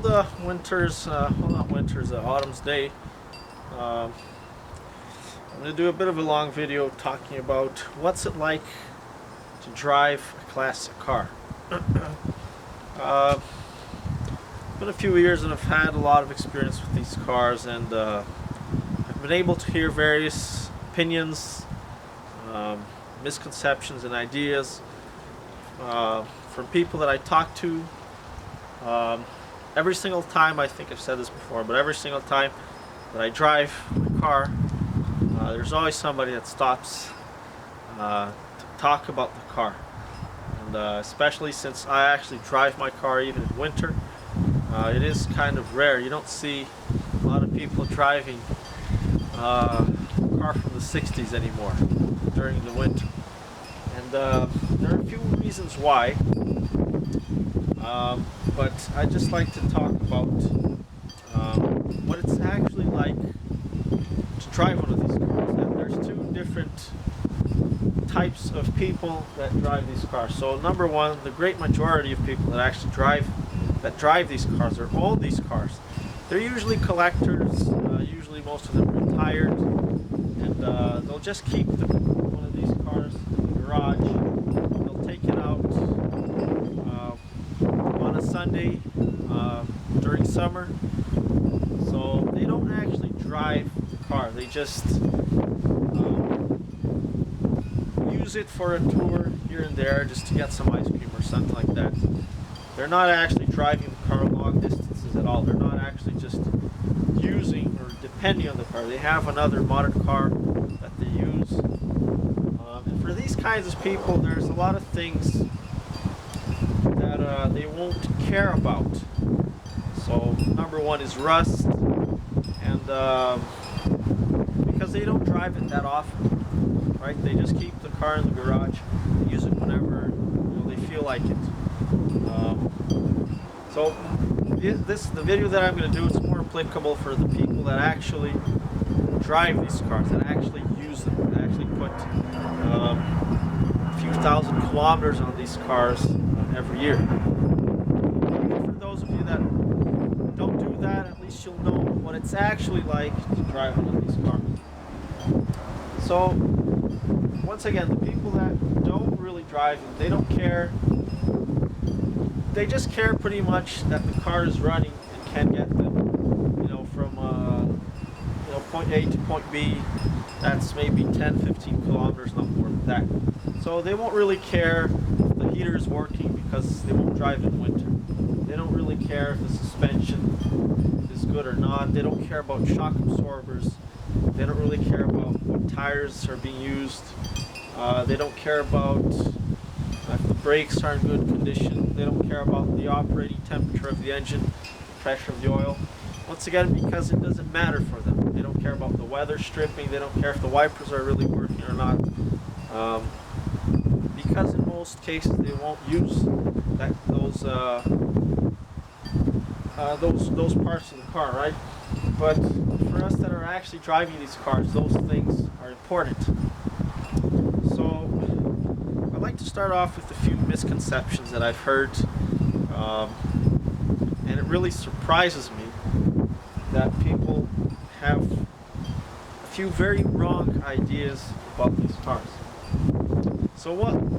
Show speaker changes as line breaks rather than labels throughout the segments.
the winter's, well, not winter's, autumn's day, I'm going to do a bit of a long video talking about what's it like to drive a classic car. It's been a few years and I've had a lot of experience with these cars, and I've been able to hear various opinions, misconceptions and ideas from people that I talk to. Every single time, I think I've said this before, but every single time that I drive a car, there's always somebody that stops to talk about the car. And especially since I actually drive my car even in winter, it is kind of rare. You don't see a lot of people driving a car from the 60s anymore during the winter. And there are a few reasons why. But I'd just like to talk about what it's actually like to drive one of these cars. And there's two different types of people that drive these cars. So number one, the great majority of people that actually drive these cars or own these cars, they're usually collectors. Usually most of them retired, and they'll just keep one of these cars in the garage. They'll take it out on a Sunday during summer, so they don't actually drive the car. They just use it for a tour here and there, just to get some ice cream or something like that. They're not actually driving the car long distances at all. They're not actually just using or depending on the car. They have another modern car that they use. And for these kinds of people, there's a lot of things that they won't care about. So number one is rust, and because they don't drive it that often, right? They just keep the car in the garage, use it whenever they feel like it. So the video that I'm going to do is more applicable for the people that actually drive these cars, that actually use them, that actually put a few thousand kilometers on these cars every year. For those of you that don't do that, at least you'll know what it's actually like to drive one of these cars. So once again, the people that don't really drive them, they don't care. They just care pretty much that the car is running and can get them, from point A to point B. That's maybe 10, 15 kilometers, not more than that. So they won't really care if the heater is working, because they won't drive in winter. They don't really care if the suspension is good or not. They don't care about shock absorbers. They don't really care about what tires are being used. They don't care about if the brakes are in good condition. They don't care about the operating temperature of the engine, the pressure of the oil. Once again, because it doesn't matter for them. They don't care about the weather stripping. They don't care if the wipers are really working or not. Because in most cases they won't use those parts of the car, right? But for us that are actually driving these cars, those things are important. So I'd like to start off with a few misconceptions that I've heard, and it really surprises me that people have a few very wrong ideas about these cars. So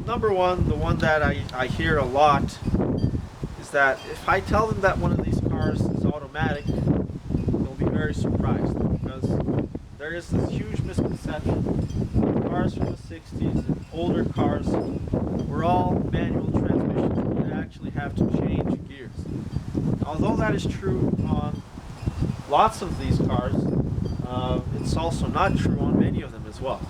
number one, the one that I hear a lot, is that if I tell them that one of these cars is automatic, they'll be very surprised, because there is this huge misconception. Cars from the 60s and older cars were all manual transmissions. You actually have to change gears. Although that is true on lots of these cars, it's also not true on many of them as well.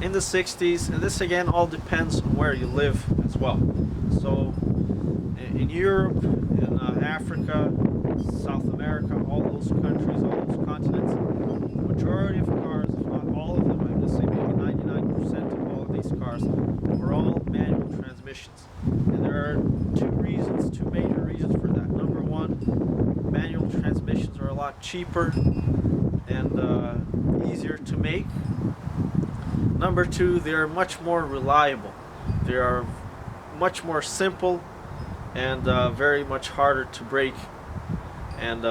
In the 60s, and this again all depends on where you live as well. So in Europe, in Africa, South America, all those countries, all those continents, the majority of cars, if not all of them, I'm going to say maybe 99% of all of these cars, were all manual transmissions. And there are two major reasons for that. Number one, manual transmissions are a lot cheaper and easier to make. Number two, they are much more reliable. They are much more simple and very much harder to break and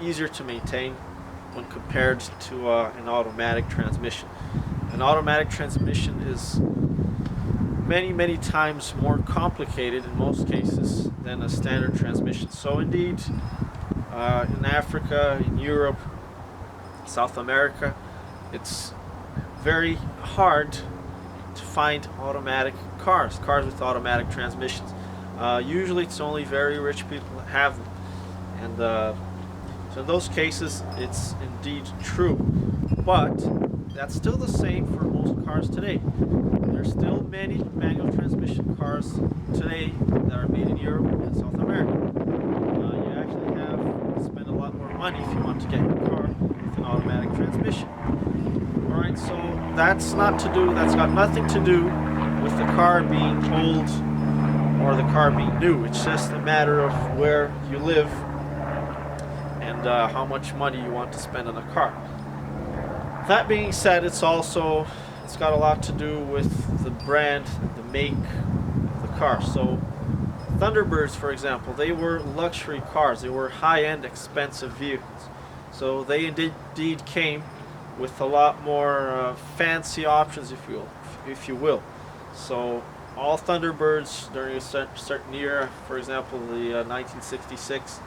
easier to maintain when compared to an automatic transmission. An automatic transmission is many times more complicated in most cases than a standard transmission. So indeed, in Africa, in Europe, South America, it's very hard to find automatic cars with automatic transmissions. Usually it's only very rich people that have them. And so in those cases, it's indeed true. But that's still the same for most cars today. There's still many manual transmission cars today that are made in Europe and South America. You actually have to spend a lot more money if you want to get your car with an automatic transmission. Alright, so that's got nothing to do with the car being old or the car being new. It's just a matter of where you live and how much money you want to spend on a car. That being said, it's got a lot to do with the brand, the make of the car. So Thunderbirds, for example, they were luxury cars. They were high-end, expensive vehicles. So they indeed came with a lot more fancy options, if you will. So all Thunderbirds during a certain year, for example, the 1966,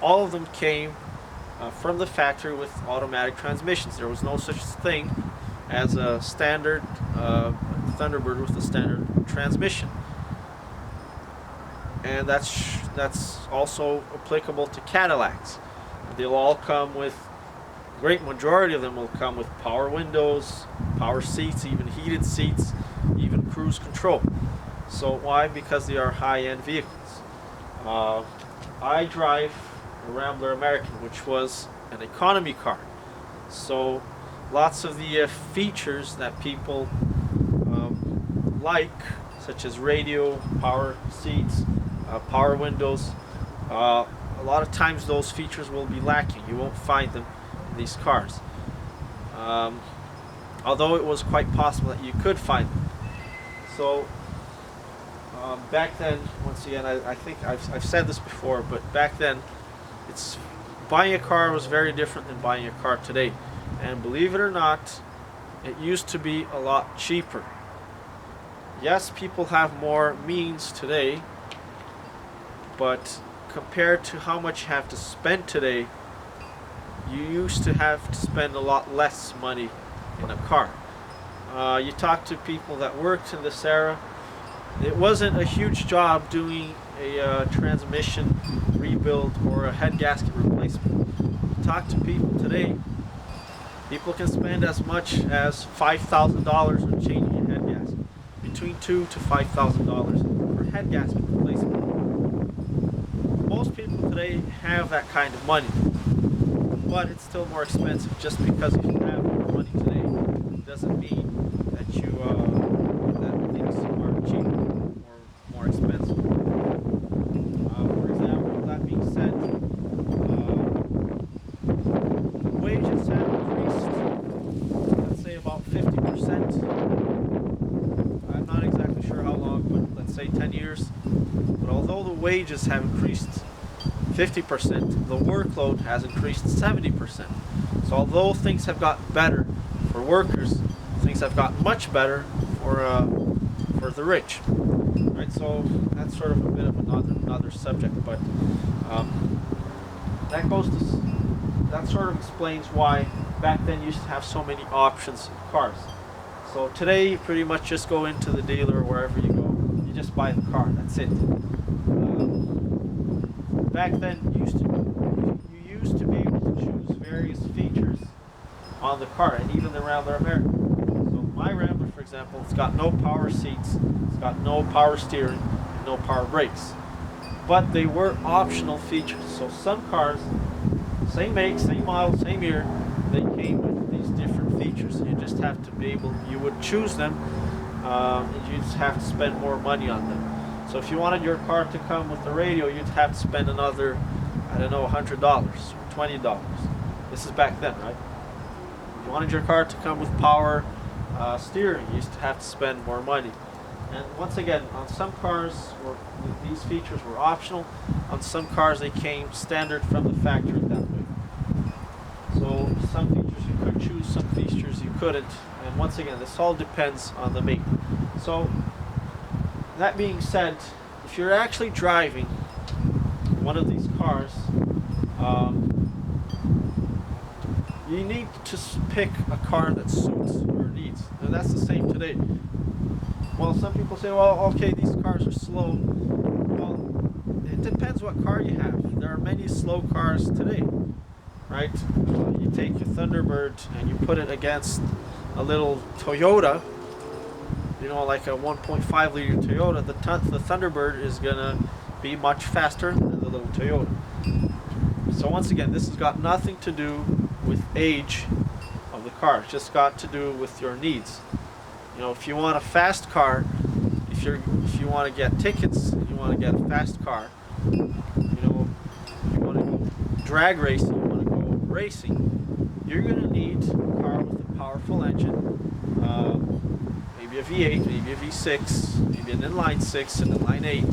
all of them came from the factory with automatic transmissions. There was no such thing as a standard Thunderbird with a standard transmission. And that's also applicable to Cadillacs. They'll all come with, great majority of them will come with power windows, power seats, even heated seats, even cruise control. So why? Because they are high-end vehicles. I drive a Rambler American, which was an economy car. So lots of the features that people like, such as radio, power seats, power windows, a lot of times those features will be lacking. You won't find them in these cars. Although it was quite possible that you could find them. So back then, once again, I think I've said this before, but back then, buying a car was very different than buying a car today. And believe it or not, it used to be a lot cheaper. Yes, people have more means today, but compared to how much you have to spend today, you used to have to spend a lot less money in a car. You talk to people that worked in this era, it wasn't a huge job doing a transmission rebuild or a head gasket replacement. Talk to people today, people can spend as much as $5,000 on changing a head gasket, between $2,000 to $5,000 for head gasket replacement. Most people today have that kind of money, but it's still more expensive. Just because you have more money today doesn't mean that that things are cheaper or more expensive. For example, that being said, wages have increased, let's say about 50%. I'm not exactly sure how long, but let's say 10 years. But although the wages have increased 50%, the workload has increased 70%. So although things have gotten better for workers, things have gotten much better for the rich. Right? So that's sort of a bit of another subject, but that sort of explains why back then you used to have so many options in cars. So today you pretty much just go into the dealer or wherever you go, you just buy the car. That's it. Back then you used to be able to choose various features on the car, and even the Rambler American. So my Rambler, for example, it's got no power seats, it's got no power steering, and no power brakes. But they were optional features. So some cars, same make, same model, same year, they came with these different features. You just have to be able, you would choose them, and you just have to spend more money on them. So if you wanted your car to come with the radio, you'd have to spend another, I don't know, $100 or $20. This is back then, right? If you wanted your car to come with power steering, you used to have to spend more money. And once again, on some cars, these features were optional. On some cars, they came standard from the factory that way. So some features you could choose, some features you couldn't. And once again, this all depends on the make. So that being said, if you're actually driving one of these cars, you need to pick a car that suits your needs. And that's the same today. Well, some people say, well, okay, these cars are slow. Well, it depends what car you have. There are many slow cars today, right? You take your Thunderbird and you put it against a little Toyota, like a 1.5 liter Toyota. The Thunderbird is gonna be much faster than the little Toyota. So once again, this has got nothing to do with age of the car. It's just got to do with your needs. If you want a fast car, if you want to get tickets, you want to get a fast car, you want to go drag racing, you want to go racing, you're going to need a car with a powerful engine, maybe a V8, maybe a V6, maybe an inline 6, an inline 8.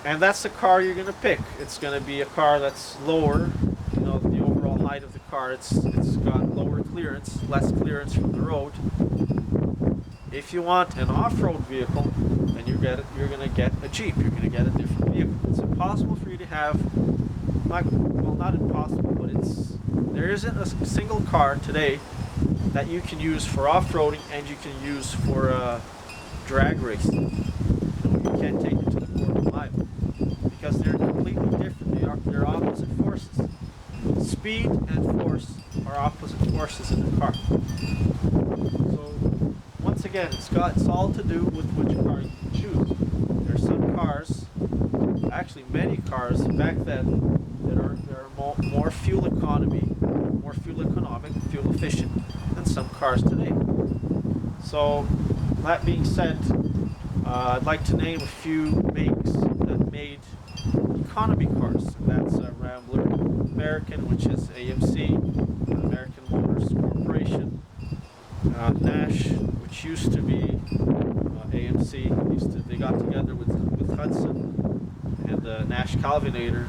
And that's the car you're going to pick. It's going to be a car that's lower, the overall height of the car. It's got lower clearance, less clearance from the road. If you want an off-road vehicle, then you're going to get a Jeep. You're going to get a different vehicle. It's impossible for you to have, not impossible, but there isn't a single car today that you can use for off-roading and you can use for drag racing. You can't take it to the 4 mile because they're completely different. They're opposite forces. Speed and force are opposite forces in the car. So once again, it's all to do with which car you can choose. There are some cars, actually many cars back then, that are more fuel economic, fuel efficient than some cars today. So that being said, I'd like to name a few makes that made economy cars. That's Rambler, American, which is AMC, American Motors Corporation, Nash, which used to be AMC. They got together with Hudson and Nash Calvinator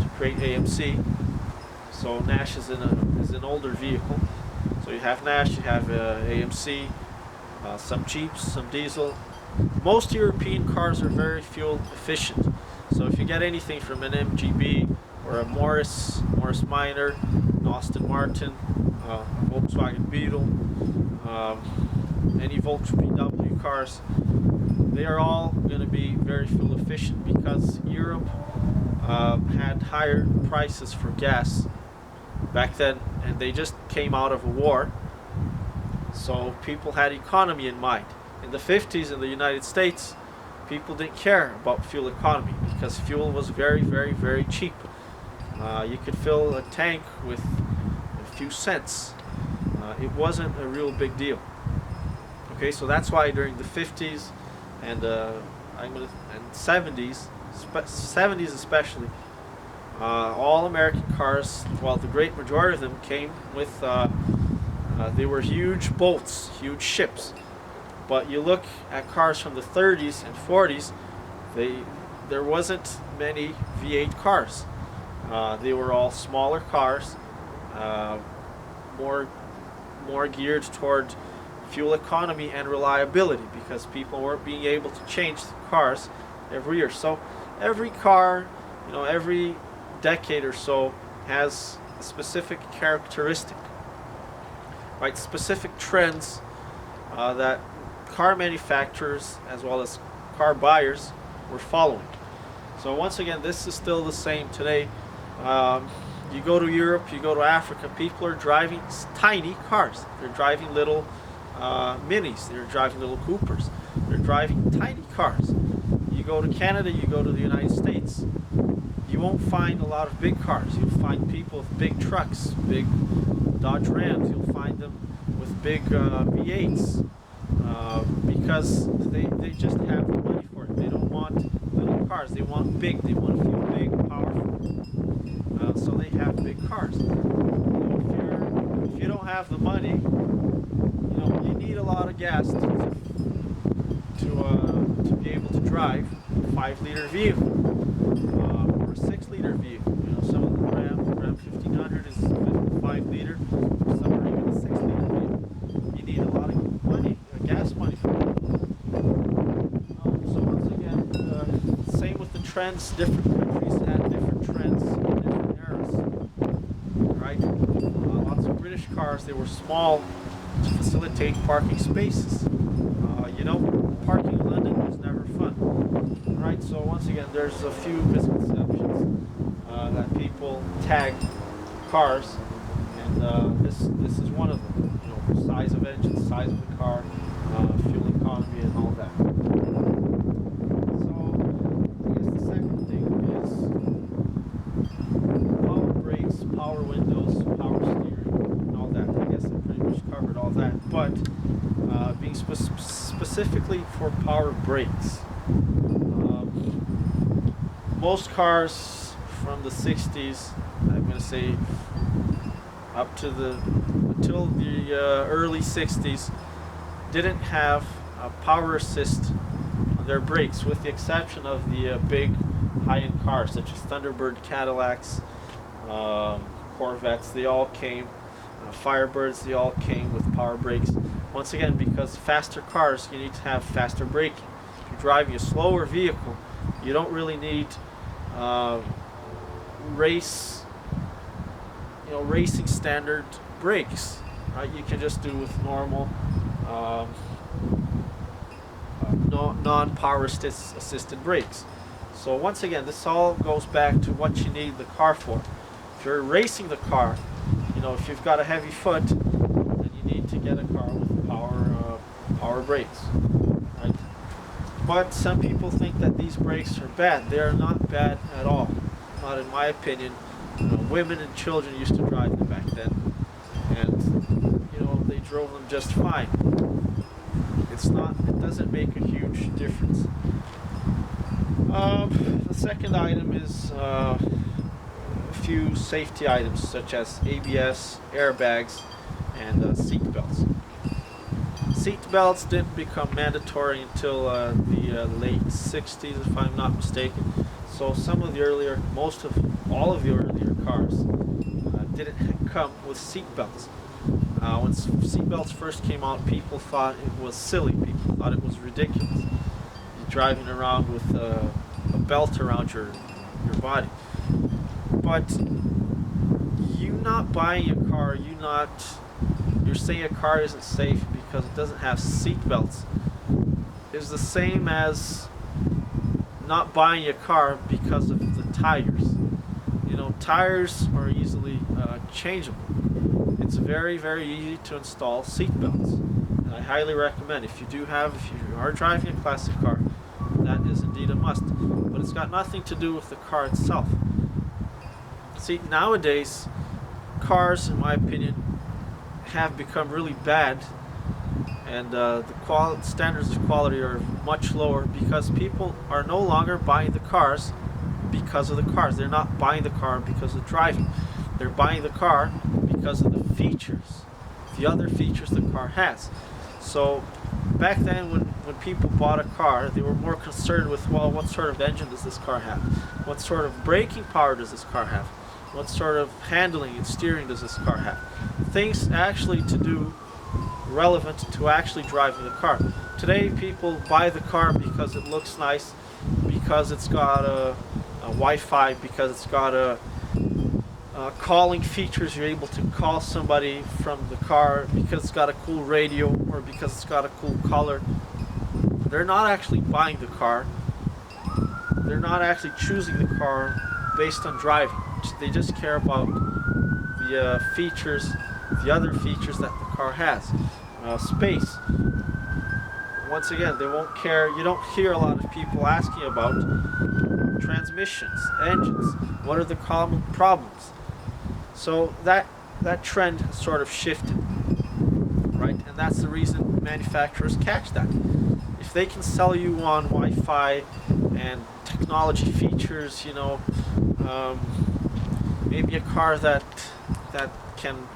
to create AMC. So Nash is an older vehicle. So you have Nash, you have AMC, some Jeeps, some diesel. Most European cars are very fuel efficient. So if you get anything from an MGB or a Morris Minor, an Aston Martin, Volkswagen Beetle, any Volkswagen VW cars, they are all going to be very fuel efficient because Europe had higher prices for gas back then, and they just came out of a war. So people had economy in mind. In the 50s in the United States, people didn't care about fuel economy because fuel was very, very, very cheap. You could fill a tank with a few cents. It wasn't a real big deal. Okay, so that's why during the 50s and 70s, 70s especially, all American cars, well, the great majority of them came with, they were huge boats, huge ships. But you look at cars from the 30s and 40s, there wasn't many V8 cars. They were all smaller cars, more geared toward fuel economy and reliability because people weren't being able to change the cars every year. So every car, every decade or so has a specific characteristic, right? Specific trends that car manufacturers as well as car buyers were following. So once again, this is still the same today. You go to Europe, you go to Africa, people are driving tiny cars. They're driving little Minis, they're driving little Coopers, they're driving tiny cars. You go to Canada, you go to the United States, you won't find a lot of big cars. You'll find people with big trucks, big Dodge Rams, you'll find them with big V8s. Because they just have the money for it. They don't want little cars. They want big. They want to feel big, powerful. So they have big cars. If you don't have the money, lot of gas to be able to drive a 5-liter vehicle or a 6-liter vehicle. You know, some of the Ram 1500 is a 5-liter, some are even a 6-liter vehicle. You need a lot of money, gas money for that. So once again, same with the trends. Different countries had different trends in different eras, right? Lots of British cars, they were small to facilitate parking spaces. You know, parking in London was never fun, right? So once again, there's a few misconceptions that people tag cars, and this is one of them. You know, size of engine, size of the car, fuel economy, and all that. So I guess the second thing is power brakes, power windows, power steering, and all that. I guess I pretty much covered all that, but being specifically for power brakes. Most cars from the 60s, I'm going to say until the early 60s, didn't have a power assist on their brakes, with the exception of the big high-end cars such as Thunderbird Cadillacs, Corvettes. They all came, Firebirds, they all came with power brakes. Once again, because faster cars, you need to have faster braking. If you're driving a slower vehicle, you don't really need racing standard brakes. Right? You can just do with normal non-power assisted brakes. So once again, this all goes back to what you need the car for. If you're racing the car, you know, if you've got a heavy foot, then you need to get a car with power brakes, right? But some people think that these brakes are bad. They are not bad at all, not in my opinion. You know, women and children used to drive them back then, and you know, they drove them just fine. It doesn't make a huge difference. The second item is a few safety items such as ABS, airbags, and seat belts. Seat belts didn't become mandatory until the late 60s, if I'm not mistaken. So all of the earlier cars didn't come with seat belts. When seat belts first came out, people thought it was silly. People thought it was ridiculous. You're driving around with a belt around your body. But you not buying a car, you're saying a car isn't safe because it doesn't have seat belts, is the same as not buying a car because of the tires. You know, tires are easily changeable. It's very, very easy to install seat belts, and I highly recommend, if you are driving a classic car, that is indeed a must. But it's got nothing to do with the car itself. See, nowadays, cars, in my opinion, have become really bad, and the standards of quality are much lower because people are no longer buying the cars because of the cars. They're not buying the car because of driving. They're buying the car because of the features, the other features the car has. So back then, when people bought a car, they were more concerned with, well, what sort of engine does this car have? What sort of braking power does this car have? What sort of handling and steering does this car have? Things actually to do relevant to actually driving the car. Today, people buy the car because it looks nice, because it's got a Wi-Fi, because it's got a calling features. You're able to call somebody from the car, because it's got a cool radio, or because it's got a cool color. They're not actually buying the car. They're not actually choosing the car based on driving. They just care about the features, the other features that the car has. Space. Once again, they won't care. You don't hear a lot of people asking about transmissions, engines. What are the common problems? So that trend has sort of shifted, right? And that's the reason manufacturers catch that. If they can sell you on Wi-Fi and technology features, you know, maybe a car that can,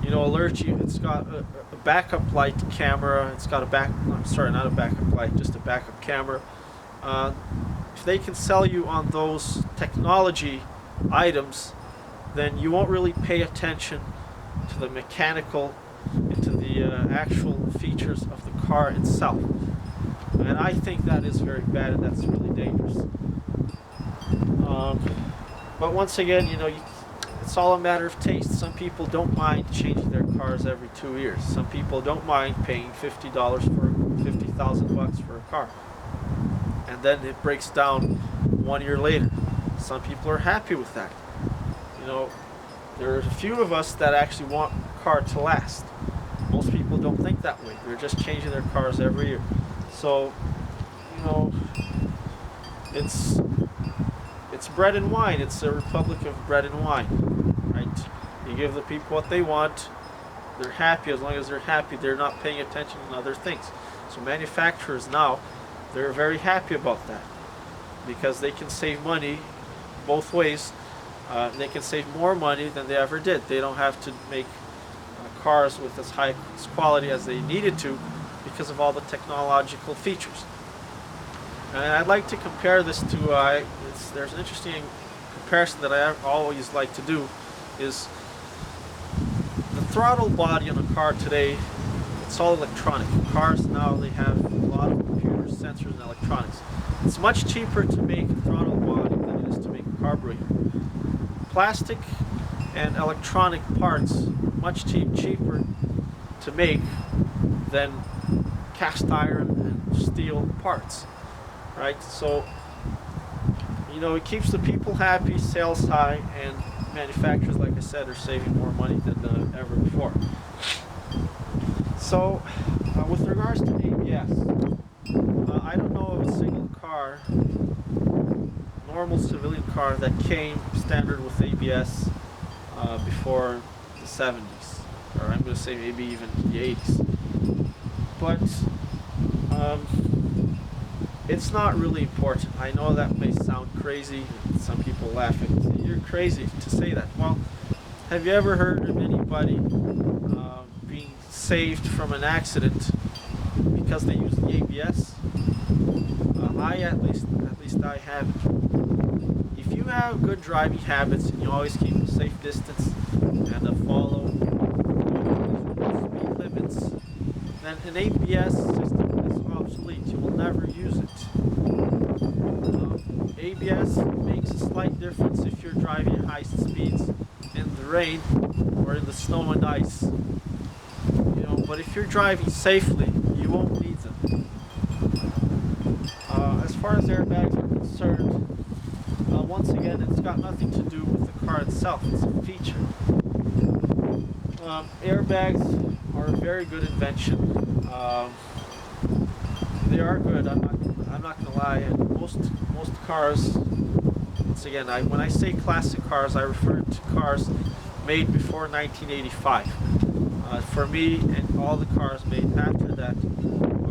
you know, alert you it's got a backup light camera. It's got a I'm sorry, not a backup light, just a backup camera. If they can sell you on those technology items, then you won't really pay attention to the mechanical and to the actual features of the car itself. And I think that is very bad, and that's really dangerous. But once again, it's all a matter of taste. Some people don't mind changing their cars every 2 years. Some people don't mind paying $50 for $50,000 for a car, and then it breaks down 1 year later. Some people are happy with that. There are a few of us that actually want a car to last. Most people don't think that way. They're just changing their cars every year. So, it's bread and wine. It's a republic of bread and wine, right? You give the people what they want. They're happy. As long as they're happy, they're not paying attention to other things. So manufacturers now, they're very happy about that because they can save money both ways. They can save more money than they ever did. They don't have to make cars with as high quality as they needed to because of all the technological features. And I'd like to compare this to, there's an interesting comparison that I always like to do, is the throttle body on a car today. It's all electronic. Cars now, they have a lot of computers, sensors, and electronics. It's much cheaper to make a throttle body than it is to make a carburetor. Plastic and electronic parts much cheaper to make than cast iron and steel parts, right? So it keeps the people happy, sales high, and manufacturers, like I said, are saving more money than ever before. So with regards to ABS, I don't know of a single car, normal civilian car, that came standard with ABS before the 70s, or I'm going to say maybe even the 80s. But it's not really important. I know that may sound crazy. Some people laugh and say, "You're crazy to say that." Well, have you ever heard of anybody being saved from an accident because they used the ABS? At least I haven't. If you have good driving habits and you always keep a safe distance and follow speed limits, then an ABS system is obsolete. You will never use it. ABS makes a slight difference if you're driving at high speeds in the rain or in the snow and ice. But if you're driving safely, you won't need them. As far as airbags are concerned, once again, it's got nothing to do with the car itself. It's a feature. Airbags are a very good invention. They are good. I'm not gonna lie. And most cars. Once again, when I say classic cars, I refer to cars made before 1985. For me, and all the cars made after that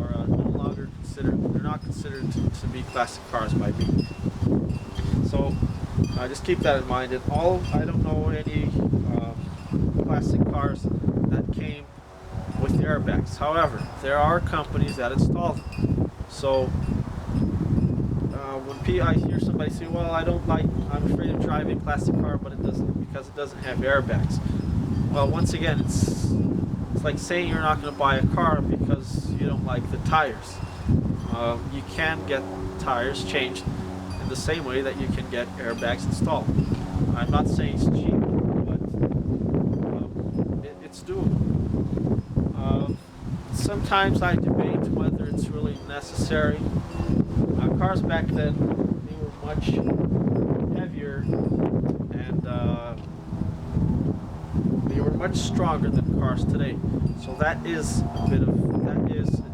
are no longer considered. They're not considered to be classic cars by me. So just keep that in mind. And I don't know any classic cars that came with airbags. However, there are companies that install them. So when I hear somebody say, "Well, I'm afraid of driving a classic car, but because it doesn't have airbags." Well, once again, it's like saying you're not going to buy a car because you don't like the tires. You can get tires changed in the same way that you can get airbags installed. I'm not saying it's cheap, but it's doable. Sometimes I debate whether it's really necessary. Cars back then, they were much heavier and they were much stronger than cars today. So that is a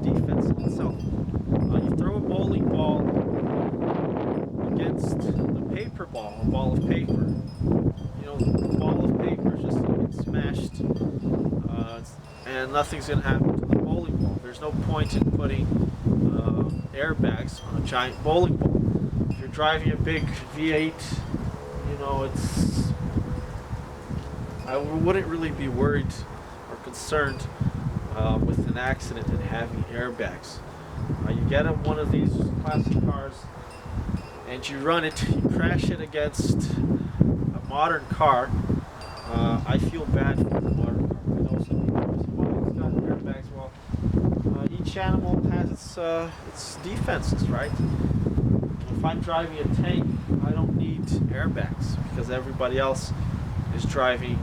defense in itself. You throw a bowling ball against the paper ball, a ball of paper. The ball of paper is just going to get smashed, and nothing's going to happen to the bowling ball. There's no point in putting airbags on a giant bowling ball. If you're driving a big V8, I wouldn't really be worried or concerned with an accident and having airbags. You get in one of these classic cars and you run it, you crash it against a modern car. I feel bad for the modern car. I know some people say, well, it's got airbags. Well, each animal has its defenses, right? If I'm driving a tank, I don't need airbags because everybody else is driving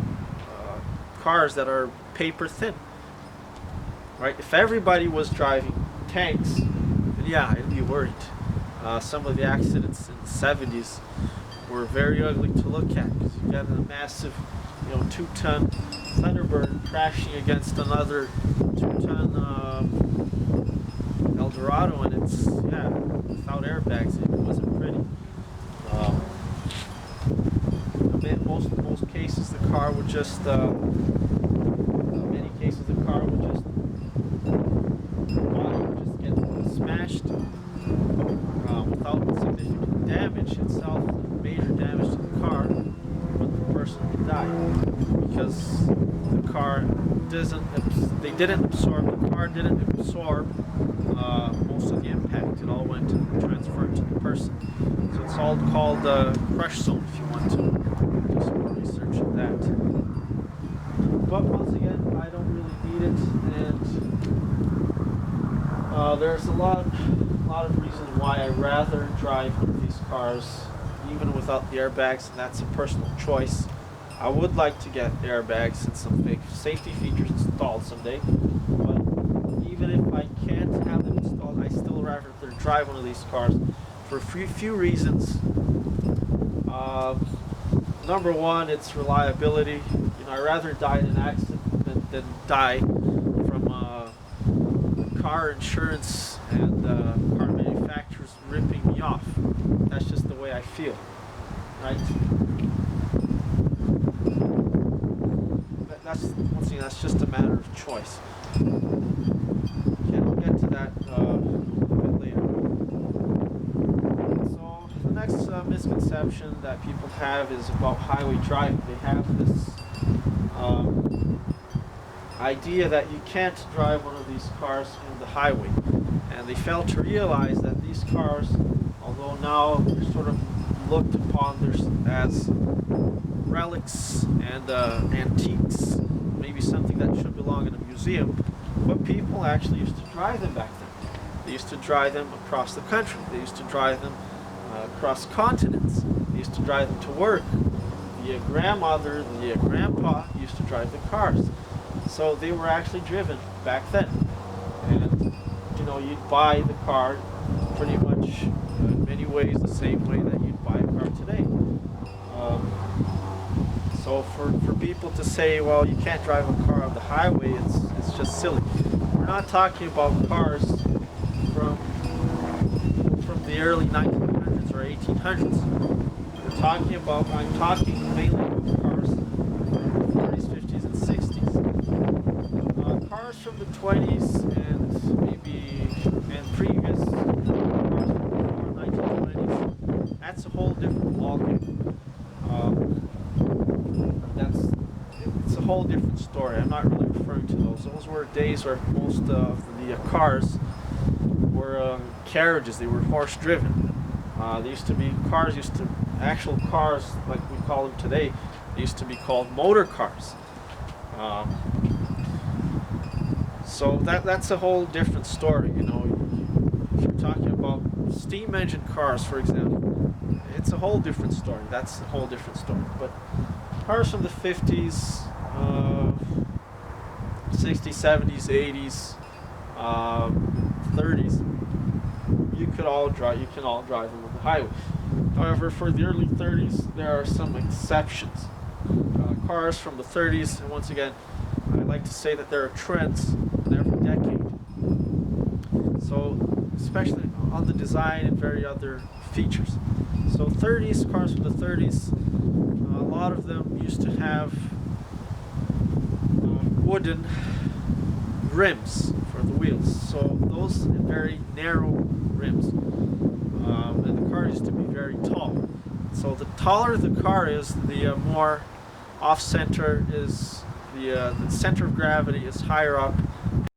cars that are paper thin, right? If everybody was driving tanks, then yeah, I'd be worried. Some of the accidents in the 70s were very ugly to look at because you got a massive, 2-ton Thunderbird crashing against another 2-ton Eldorado, and it's without airbags, it wasn't pretty. In most cases, the car would just many cases the car would just get smashed without significant damage itself, major damage to the car, but the person would die because the car the car didn't absorb most of the impact. It all went transferred to the person. So it's all called crush zone if you want to do some more research on that. But once again, I don't really need it, and there's a lot of reasons why I rather drive one of these cars even without the airbags, and that's a personal choice. I would like to get airbags and some big safety features installed someday, but even if I can't have them installed, I still rather drive one of these cars for a few reasons. Number one, it's reliability. I'd rather die in an accident than die from car insurance and car manufacturers ripping me off. That's just the way I feel, right? That's just a matter of choice. Okay, I'll get to that a bit later. So the next misconception that people have is about highway driving. They have this idea that you can't drive one of these cars in the highway, and they fail to realize that these cars, although now they're sort of looked upon as relics and antiques, maybe something that should belong in a museum, but people actually used to drive them back then. They used to drive them across the country. They used to drive them across continents. They used to drive them to work. The grandmother, the grandpa used to drive the cars. So they were actually driven back then. And, you'd buy the car pretty much in many ways the same way that you'd buy a car today. So for people to say, well, you can't drive a car on the highway, it's just silly. We're not talking about cars from the early 1900s or 1800s. I'm talking mainly about cars from the 40s, 50s, and 60s. Cars from the 20s and previous cars from the 1920s, that's a whole different ballgame. It's a whole different story. I'm not really referring to those. Those were days where most of the cars were carriages. They were horse-driven. Actual cars like we call them today, they used to be called motor cars. So that's a whole different story. If you're talking about steam engine cars, for example, it's a whole different story. That's a whole different story. But cars from the 50s, 60s, 70s, 80s, 30s, you can all drive them on the highway. However, for the early 30s, there are some exceptions. Cars from the 30s, and once again, I like to say that there are trends in every decade. So, especially on the design and very other features. So, cars from the 30s, a lot of them used to have wooden rims for the wheels. So, those very narrow rims. And the car used to be very tall. So the taller the car is, the more off-center is the center of gravity is higher up,